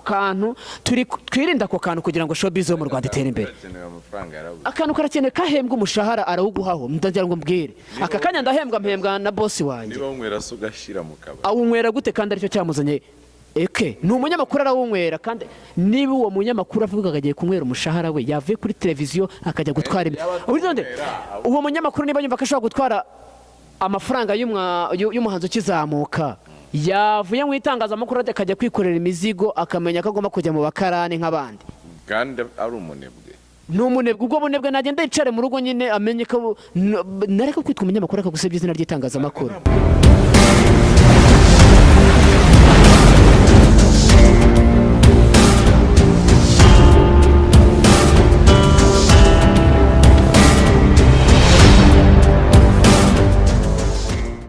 kantu twirinda ako kantu kugira ngo showbiz yo mu Rwanda itere imbere. Akantu karakeneye kahembwa umushahara arawuguhaho ndagira ngo mbwire aka kanya ndahembwa na boss wanjye. Niba unywera so gashira mu kabari. Awunywera gute kandi aricyo cyamuzanye? Eke ni umunyamakuru arawunywera kandi niba uwo munyamakuru avuga agiye kunywera umushahara we yavuye kuri televiziyo akajya gutwara uwo munyamakuru niba yumva ko ashobora gutwara amafaranga y'umuhanzi ukizamuka yavuye mu itangazamakuru akajya kwikorera imizigo akamenya ko agomba kujya mu bakarani nk'abandi kandi ari umunebwe. Ni umunebwe ubwo bunebwe nagenda yicare mu rugo nyine amenye ko nareka kwitwa umunyamakuru akagusebya izina ry'itangazamakuru.